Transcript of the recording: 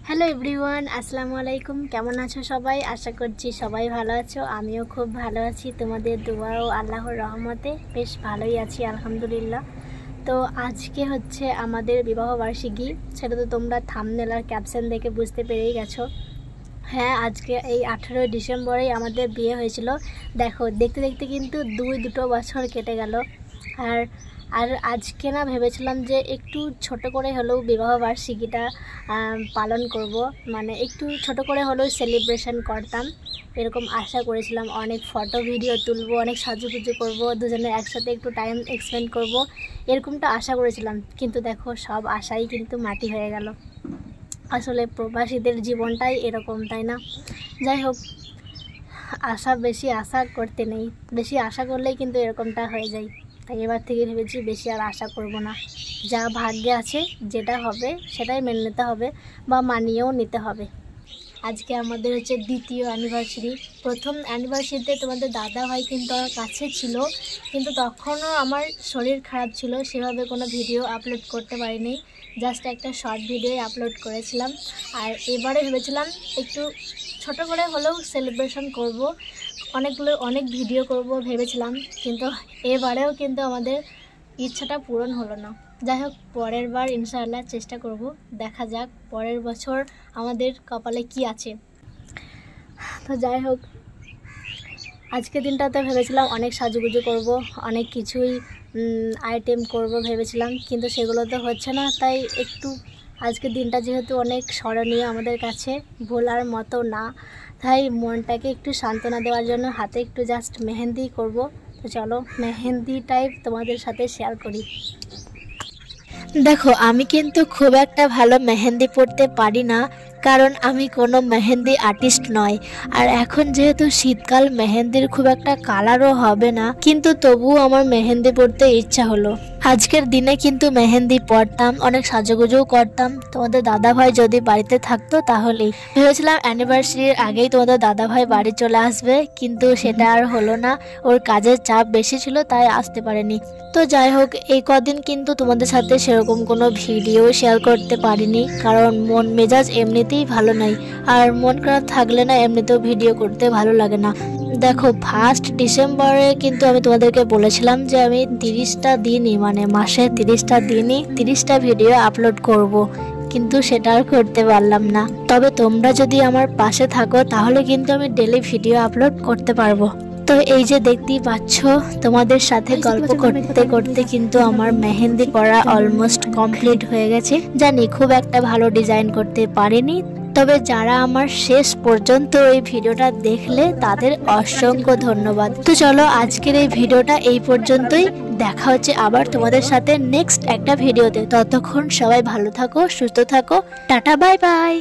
Hello everyone, আসসালামু আলাইকুম। কেমন আছো সবাই? আশা করছি সবাই ভালো আছো। আমিও খুব ভালো আছি, তোমাদের দোয়া ও আল্লাহর রহমতে বেশ ভালোই আছি আলহামদুলিল্লাহ। তো আজকে হচ্ছে আমাদের বিবাহ বার্ষিকী, সেটা তো তোমরা থাম্বনেল আর ক্যাপশন দেখে বুঝতে পেরেই গেছো। হ্যাঁ, আজকে এই 18 ডিসেম্বরেই আমাদের বিয়ে হয়েছিল। দেখো, দেখতে দেখতে কিন্তু দুটো বছর কেটে গেল। আর আর আজকে না ভেবেছিলাম যে একটু ছোট করে হলেও বিবাহ বার্ষিকীটা পালন করব, মানে একটু ছোট করে হলেও সেলিব্রেশন করতাম, এরকম আশা করেছিলাম। অনেক ফটো ভিডিও তুলবো, অনেক সাজুগুজু করব, দুজনে একসাথে একটু টাইম এক্সপেন্ড করব, এরকমটা আশা করেছিলাম। কিন্তু দেখো, সব আশাই কিন্তু মাটি হয়ে গেল। আসলে প্রবাসীদের জীবনটাই এরকম, তাই না? যাই হোক, বেশি আশা করতে নেই, বেশি আশা করলেই কিন্তু এরকমটা হয়ে যায়। তাই এবার থেকে ভেবেছি বেশি আর আশা করব না। যা ভাগ্যে আছে, যেটা হবে সেটাই মেনে নিতে হবে বা মানিয়েও নিতে হবে। আজকে আমাদের হচ্ছে দ্বিতীয় অ্যানিভার্সারি। প্রথম অ্যানিভার্সারিতে তোমাদের দাদা ভাই কিন্তু আমার কাছে ছিল, কিন্তু তখনও আমার শরীর খারাপ ছিল, সেভাবে কোনো ভিডিও আপলোড করতে পারিনি। জাস্ট একটা শর্ট ভিডিও আপলোড করেছিলাম। আর এবারে ভেবেছিলাম একটু ছোট করে হলেও সেলিব্রেশন করব, অনেক ভিডিও করব ভেবেছিলাম, কিন্তু এবারেও কিন্তু আমাদের ইচ্ছাটা পূরণ হলো না। যাই হোক, পরের বার ইনশাআল্লাহ চেষ্টা করব। দেখা যাক পরের বছর আমাদের কপালে কি আছে। তো যাই হোক, আজকের দিনটাতে ভেবেছিলাম অনেক সাজুগুজু করব, অনেক কিছুই আইটেম করব ভেবেছিলাম, কিন্তু সেগুলো তো হচ্ছে না। তাই একটু আজকের দিনটা যেহেতু অনেক স্মরণীয় আমাদের কাছে, ভোলার মতো না, তাই মনটাকে একটু সান্ত্বনা দেওয়ার জন্য হাতে একটু জাস্ট মেহেন্দি করব। তো চলো মেহেন্দি টাইপ তোমাদের সাথে শেয়ার করি। দেখো, আমি কিন্তু খুব একটা ভালো মেহেন্দি পরতে পারি না, কারণ আমি কোনো মেহেন্দি আর্টিস্ট নয়। আর এখন যেহেতু শীতকাল, মেহেন্দির খুব একটা কালারও হবে না, কিন্তু তবুও আমার মেহেন্দি পরতে ইচ্ছা হলো। আজকের দিনে কিন্তু মেহেন্দি পরতাম, অনেক সাজুগুজুও করতাম। তোমাদের দাদা ভাই যদি বাড়িতে থাকতো তাহলেই। ভেবেছিলাম অ্যানিভার্সারির আগেই তোমাদের দাদা ভাই বাড়ি চলে আসবে, কিন্তু সেটা আর হলো না। ওর কাজের চাপ বেশি ছিল, তাই আসতে পারেনি। তো যাই হোক, এই কদিন কিন্তু তোমাদের সাথে সেরকম কোনো ভিডিও শেয়ার করতে পারিনি, কারণ মন মেজাজ এমনিতেই ভালো নাই। আর মন খারাপ থাকলে না এমনিতেও ভিডিও করতে ভালো লাগে না। দেখো, 1 ডিসেম্বরে কিন্তু আমি তোমাদেরকে বলেছিলাম যে আমি 30টা দিনই, মানে মাসে 30টা দিনই 30টা ভিডিও আপলোড করব, কিন্তু সেটা আর করতে পারলাম না। তবে তোমরা যদি আমার পাশে থাকো তাহলে কিন্তু আমি ডেলি ভিডিও আপলোড করতে পারবো। তো এই যে দেখতেই পাচ্ছ, তোমাদের সাথে গল্প করতে করতে কিন্তু আমার মেহেন্দি করা অলমোস্ট কমপ্লিট হয়ে গেছে। জানি খুব একটা ভালো ডিজাইন করতে পারিনি, তবে যারা আমার শেষ পর্যন্ত এই ভিডিওটা দেখলে তাদের অসংখ্য ধন্যবাদ। তো চলো, আজকের এই ভিডিওটা এই পর্যন্তই। দেখা হচ্ছে আবার তোমাদের সাথে নেক্সট একটা ভিডিওতে। ততক্ষণ সবাই ভালো থাকো, সুস্থ থাকো। Tata, bye bye.